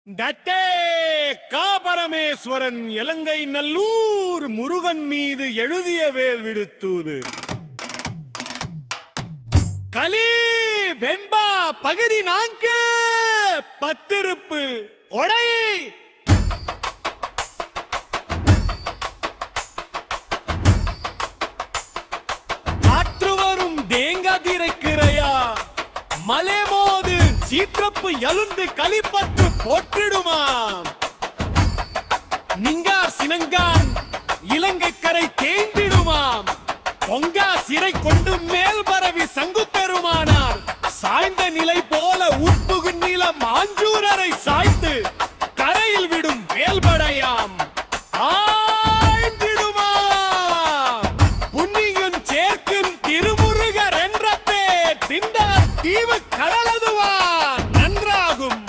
தட்டே காபரமேஸ்வரன் இலங்கை நல்லூர் முருகன் மீது எழுதிய வேல் விடுத்தூது கலி வெண்பா பகுதி 4 பத்திருப்பு ஒடை காற்று வரும் தேங்காதிரைக்கிறையா மலை மோது சீற்றப்பு எழுந்து களிப்பட்டு போற்றிடுமாம் நிங்கா சினங்கான் இலங்கை கரை தேய்ந்திடுமாம் பொங்கா சிறை கொண்டு மேல் பரவி சங்கு பெருமானார் சாய்ந்த நிலை போல உட்புகு நில மாஞ்சூரரை சாய்த்து கரையில் விடும் வேல்படையாம் ஆய்ந்திடுமாம் புண்ணியன் சேர்க்கும் திருமுருகர் என்ற பேர் திண்டார் தீவு கடலதுவா நன்றாகும்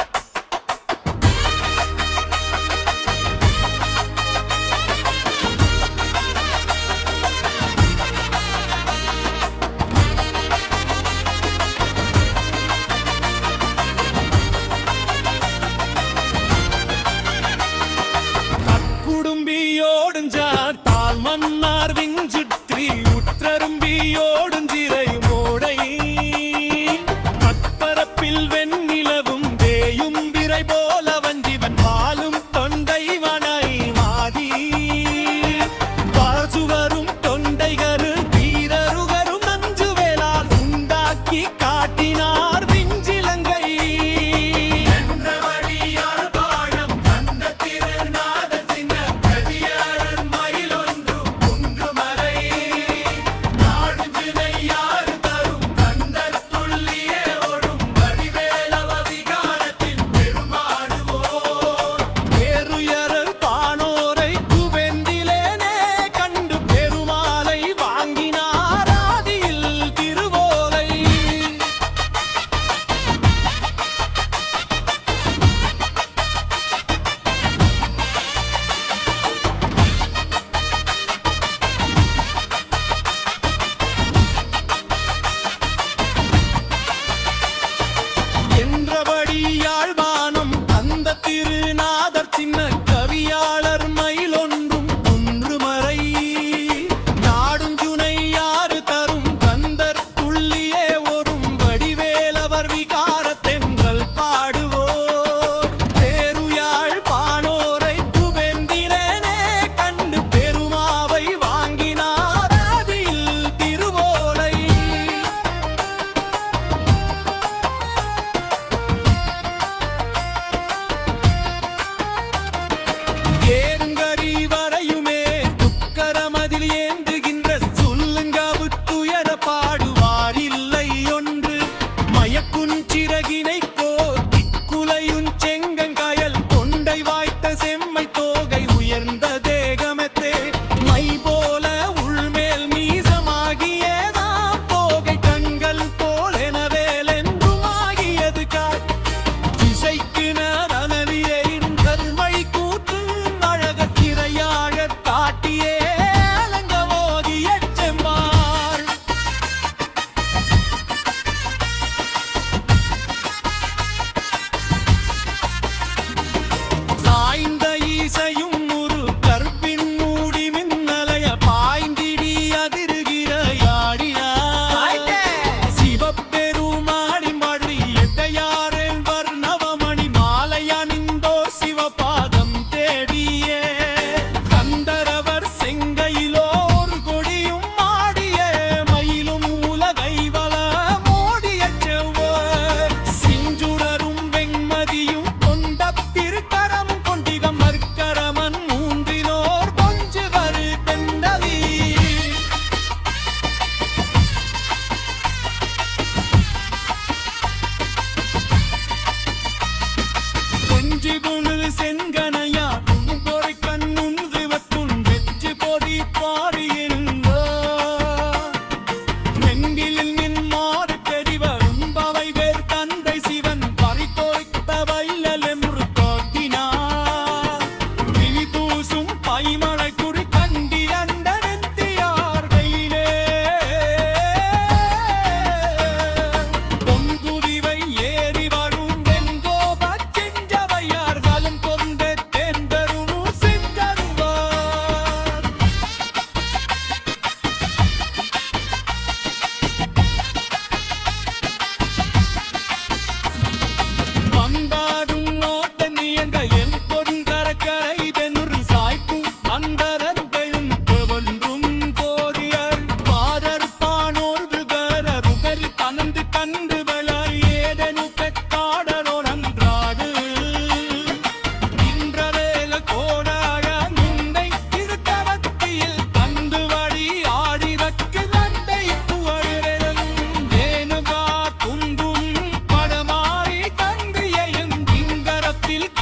குடும்பியோடுஞ்சார் தால் மன்னார் விஞ்சுற்றி உற்றரும்பியோடுஞ்சிறை மோடை பற்பரப்பில் வெண்ணிலவும் தேயும் விரை போல வஞ்சிவன் பாலும் தொண்டை வனை வாதி பாசுவரும் தொண்டைகரு தீரருகரும் நஞ்சு வேளால் உண்டாக்கி காட்டினார் விஞ்சிலங்கை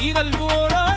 ஈரல் போல